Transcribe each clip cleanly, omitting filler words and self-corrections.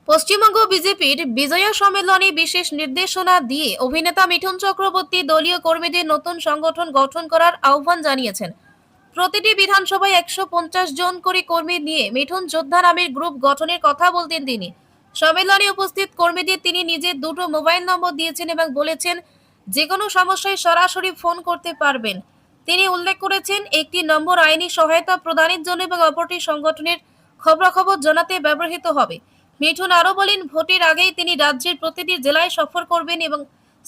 পশ্চিমবঙ্গ বিজেপির বিজয়া সম্মেলনে বিশেষ নির্দেশনা দিয়ে অভিনেতা মিঠুন চক্রবর্তী দলীয় কর্মীদের নতুন সংগঠন গঠন করার আহ্বান জানিয়েছেন। প্রতিটি বিধানসভায় 150 জন করে কর্মী নিয়ে মিঠুন যোদ্ধা নামের গ্রুপ গঠনের কথা বলতেন তিনি। সম্মেলনে উপস্থিত কর্মীদের তিনি নিজের দুটো মোবাইল নম্বর দিয়েছেন এবং বলেছেন যে কোনো সমস্যায় সরাসরি ফোন করতে পারবেন। তিনি উল্লেখ করেছেন একটি নম্বর আইনি সহায়তা প্রদানের জন্য এবং অপরটি সংগঠনের খবরাখবর জানাতে ব্যবহৃত হবে। মিঠুন আরও বলেন, ভোটের আগেই তিনি রাজ্যের প্রতিটি জেলায় সফর করবেন এবং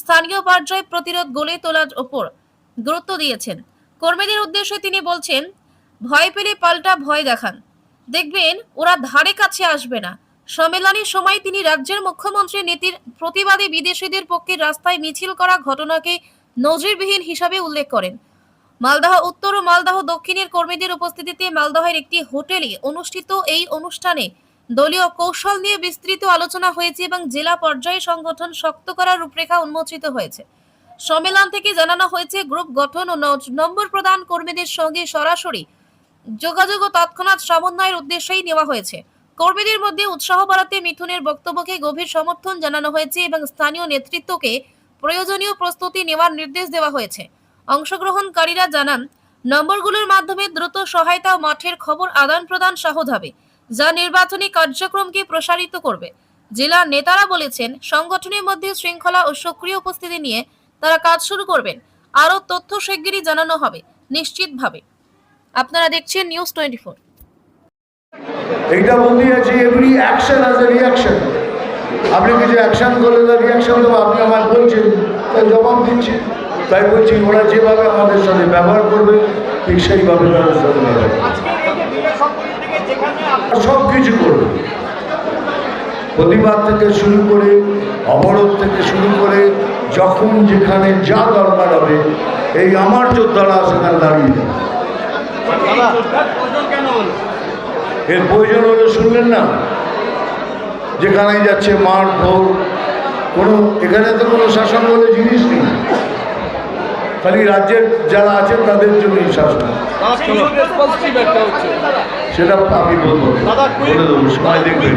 স্থানীয় পর্যায়ে প্রতিরোধ গড়ে তোলার ওপর গুরুত্ব দিয়েছেন। কর্মীদের উদ্দেশ্যে তিনি বলছেন, ভয় পেলে পাল্টা ভয় দেখান, দেখবেন ওরা ধারে কাছে আসবে না। সম্মেলনের সময় তিনি রাজ্যের মুখ্যমন্ত্রীর নীতির প্রতিবাদী বিদেশিদের পক্ষে রাস্তায় মিছিল করা ঘটনাকে নজিরবিহীন হিসাবে উল্লেখ করেন। মালদহ উত্তর ও মালদহ দক্ষিণের কর্মীদের উপস্থিতিতে মালদহের একটি হোটেলে অনুষ্ঠিত এই অনুষ্ঠানে দলীয় কৌশল নিয়ে বিস্তৃত আলোচনা হয়েছে এবং জেলা পর্যায়ে সংগঠন শক্ত করার রূপরেখা উন্মোচিত হয়েছে। সম্মেলন থেকে জানানো হয়েছে, গ্রুপ গঠন ও নম্বর প্রদান কর্মীদের সঙ্গে সরাসরি যোগাযোগ ও তৎক্ষণাৎ সমন্বয়ের উদ্দেশ্যেই নেওয়া হয়েছে। কর্মীদের মধ্যে উৎসাহ বাড়াতে মিঠুনের বক্তব্যকে গভীর সমর্থন জানানো হয়েছে এবং স্থানীয় নেতৃত্বকে প্রয়োজনীয় প্রস্তুতি নেওয়ার নির্দেশ দেওয়া হয়েছে। অংশগ্রহণকারীরা জানান, নম্বরগুলোর মাধ্যমে দ্রুত সহায়তা ও মাঠের খবর আদান প্রদান সহজ হবে, যা নির্বাচনী কার্যক্রমকে প্রসারিত করবে। জেলার নেতারা বলেছেন, সংগঠনের মধ্যে শৃঙ্খলা ও সক্রিয় উপস্থিতি নিয়ে তারা কাজ শুরু করবেন। আরও তথ্য শিগগিরই জানানো হবে নিশ্চিতভাবে। আপনারা দেখছেন নিউজ 24। এইটা বলতে আছে, every action has a reaction. আপনি কিছু অ্যাকশন করলে তার রিয়াকশন দেবো, আপনি আমার বলছেন তাই জবাব দিচ্ছি। তাই বলছি, ওরা যেভাবে আমাদের সাথে ব্যবহার করবে ঠিক সেইভাবে তাদের সাথে ব্যবহার সব কিছু করবে। প্রতিবাদ থেকে শুরু করে, অবরোধ থেকে শুরু করে, যখন যেখানে যা দরকার হবে এই আমার যোদ্ধারা সেখানে দাঁড়িয়ে যাবে। এর প্রয়োজন হলো, শুনলেন না, যেখানেই যাচ্ছে মার ধর, কোনো এখানে তো কোনো শাসন বলে জিনিস নেই, খালি রাজ্যের যারা আছেন তাদের জন্যই শাসন। সেটা আমি বলবো, বলে দেবো, সময় দেখবেন।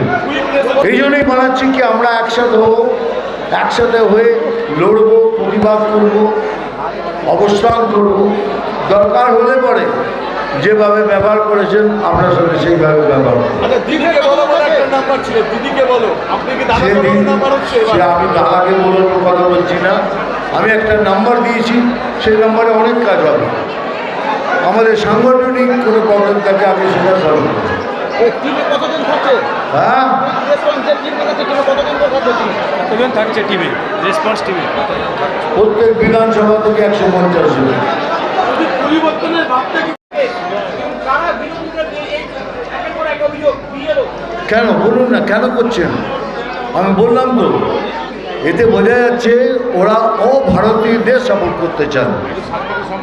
এই জন্যই বানাচ্ছি কি আমরা একসাথে হবো, একসাথে হয়ে লড়বো, প্রতিবাদ করবো, অবস্থান করবো। দরকার হলে পরে যেভাবে ব্যবহার করেছেন আপনার সাথে সেইভাবে ব্যবহার করবো। আমি দাদাকে বলার কথা বলছি না, আমি একটা নাম্বার দিয়েছি, সেই নাম্বারে অনেক কাজ হবে। আমাদের সাংগঠনিক কোনো প্রবলেম থাকে আমি সেটা সলভ করব। হ্যাঁ, প্রত্যেক বিধানসভা থেকে 150 জন। কেন বলুন না, কেন করছেন? আমি বললাম তো, এতে বোঝা যাচ্ছে ওরা অভারতীয়দের সাপোর্ট করতে চান।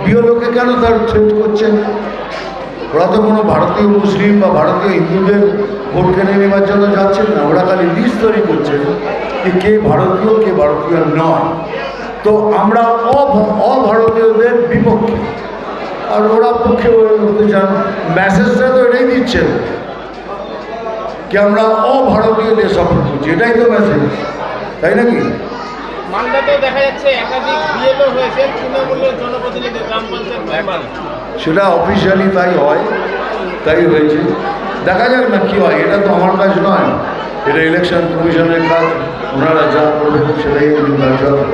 বিএলওকে কেন তার থ্রেট করছেন? ওরা তো কোনো ভারতীয় মুসলিম বা ভারতীয় হিন্দুদের ভোট কেড়ে নেওয়ার জন্য যাচ্ছেন না। ওরা খালি লিস্ট তৈরি করছেন যে কে ভারতীয় কে ভারতীয় নয়। তো আমরা অভারতীয়দের বিপক্ষে, আর ওরা পক্ষে করতে চান। মেসেজটা তো এটাই দিচ্ছেন কি আমরা অভারতীয়দের সাপোর্ট করছি, এটাই তো মেসেজ, তাই নাকি? সেটা অফিসিয়ালি তাই হয়, তাই হয়েছে। দেখা যাক না কি হয়, এটা তো আমার কাজ নয়, এটা ইলেকশন কমিশনের কাজ। ওনারা যা করবেন সেটাই কাজ হবে।